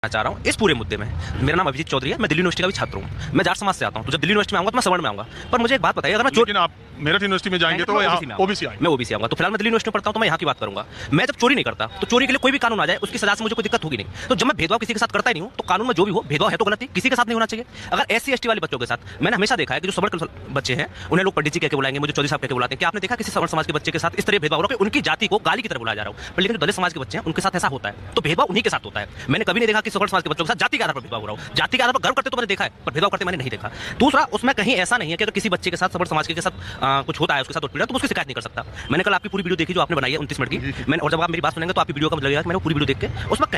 चाह रहा हूँ इस पूरे मुद्दे में। मेरा नाम अभिजीत चौधरी है, मैं दिल्ली यूनिवर्सिटी का भी छात्र हूँ। मैं जाट समाज से आता हूँ, तो जब दिल्ली यूनिवर्सिटी में आऊंगा तो मैं सवर्ण में आऊंगा। पर मुझे एक बात बताइए, अगर मैं लेकिन आप मेरठ यूनिवर्सिटी में जाएंगे तो यहाँ ओबीसी आएंगे। मैं ओबीसी आऊंगा, तो फिलहाल मैं दिल्ली यूनिवर्सिटी में पढ़ता हूँ, तो मैं यहाँ की बात करूंगा। मैं जब चोरी नहीं करता तो चोरी के लिए कोई भी कानून आ जाए उसकी सजा से मुझे कोई दिक्कत होगी नहीं। तो जब मैं भेदभाव किसी के साथ करता ही नहीं हूँ तो कानून में जो भी हो भेदभाव है तो गलत ही किसी के साथ नहीं होना चाहिए। अगर SC ST वाले बच्चों के साथ मैंने हमेशा देखा है कि जो सवर्ण बच्चे हैं उन्हें लोग पंडित जी कहकर बुलाएंगे, मुझे चौधरी साहब कहकर बुलाते हैं। क्या आपने देखा किसी सवर्ण समाज के बच्चे के साथ इस तरह भेदभाव हो रहा है? उनकी जाति को गाली की तरह बुलाया जा रहा हूँ। लेकिन जो दलित समाज के बच्चे हैं उनके साथ ऐसा होता है, तो भेदभाव उन्हीं के साथ होता है। मैंने कभी नहीं देखा कि सवर्ण समाज के बच्चों के साथ जाति के आधार पर भेदभाव हो रहा हो। जाति के आधार पर गर्व करते तो मैंने देखा है, पर भेदभाव करते मैंने नहीं देखा। दूसरा, उसमें कहीं ऐसा नहीं है कि अगर किसी बच्चे के साथ सवर्ण समाज के साथ कुछ होता है, उसके साथ उत्पीड़न, तो उसकी शिकायत नहीं कर सकता। मैंने कल आपकी पूरी वीडियो देखी जो आपने बनाई है 29 मिनट की। मैंने और जब आप मेरी बात सुनेंगे तो आपकी वीडियो का मतलब लगेगा कि मैंने पूरी वीडियो देख के उसमें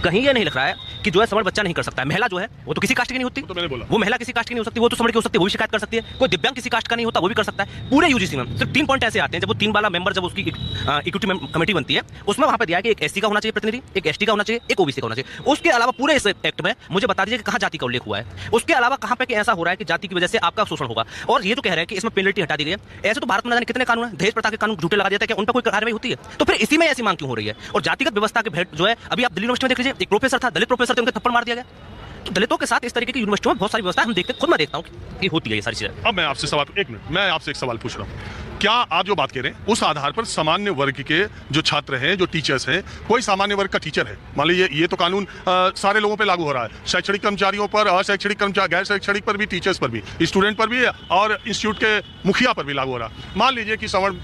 कहीं ये नहीं लिख रहा है कि जो है सवर्ण बच्चा नहीं कर सकता है। महिला जो है वो तो किसी कास्ट की नहीं होती, तो मैंने बोला वो महिला किसी कास्ट की नहीं हो सकती, वो तो सवर्ण की हो सकती है, वो भी शिकायत कर सकती है। कोई दिव्यांग किसी कास्ट का नहीं होता, वो भी कर सकता है। पूरे यूजीसी में सिर्फ 3 पॉइंट ऐसे आते हैं जब वो 3 वाला मेंबर, जब उसकी इक्विटी कमेटी बनती है, उसमें वहां पर दिया है कि एक SC का होना चाहिए प्रतिनिधि, एक ST का होना चाहिए, एक OBC का होना चाहिए। उसके अलावा पूरे इस एक्ट में मुझे बता दीजिए कि कहां जाति का उल्लेख हुआ है। उसके अलावा कहां पे ऐसा हो रहा है कि जाति की वजह से आपका शोषण होगा। और ये तो कह रहे हैं कि इसमें पेनल्टी हटा दी गई है। ऐसे तो भारत में जाने कितने कानून हैं, दहेज प्रथा के कानून झूठे लगा देते हैं, उन पर कोई कार्रवाई होती है? तो फिर इसी में ऐसी मांग क्यों हो रही है? और जातिगत व्यवस्था के भेंट जो है, अभी आप दिल्ली यूनिवर्सिटी में देख लीजिए, एक प्रोफेसर था, दलित प्रोफेसर थे, उनके थप्पड़ मार दिया गया। तो दलितों के साथ इस तरीके की यूनिवर्सिटी में बहुत सारी व्यवस्था हम देखते, खुद मैं देखता हूँ कि होती है ये सारी चीजें। अब मैं आपसे सवाल, एक मिनट, मैं आपसे एक सवाल पूछ रहा हूँ। क्या आप जो बात कह रहे हैं उस आधार पर सामान्य वर्ग के जो छात्र हैं, जो टीचर्स हैं, कोई सामान्य वर्ग का टीचर है, मान लीजिए ये तो कानून सारे लोगों पे लागू हो रहा है, शैक्षणिक कर्मचारियों पर, अशैक्षणिक कर्मचारी, गैर शैक्षणिक पर भी, टीचर्स पर भी, स्टूडेंट पर भी, और इंस्टीट्यूट के मुखिया पर भी लागू हो रहा है। मान लीजिए कि सवर्ण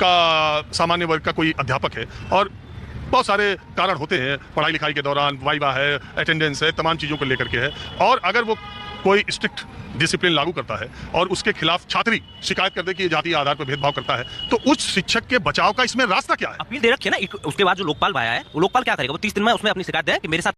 का सामान्य वर्ग का कोई अध्यापक है और बहुत सारे कारण होते हैं, पढ़ाई लिखाई के दौरान वाइवा है, अटेंडेंस है, तमाम चीज़ों को लेकर के है, और अगर वो कोई स्ट्रिक्ट डिसिप्लिन लागू करता है और उसके खिलाफ छात्री शिकायत कर दे कि ये जातीय आधार पर भेदभाव करता है, तो उस शिक्षक के बचाव का इसमें रास्ता क्या है? अपील दे रखी है ना। उसके बाद जो लोकपाल आया है, वो लोकपाल क्या करेगा? वो 30 दिन में उसमें अपनी शिकायत दे कि मेरे साथ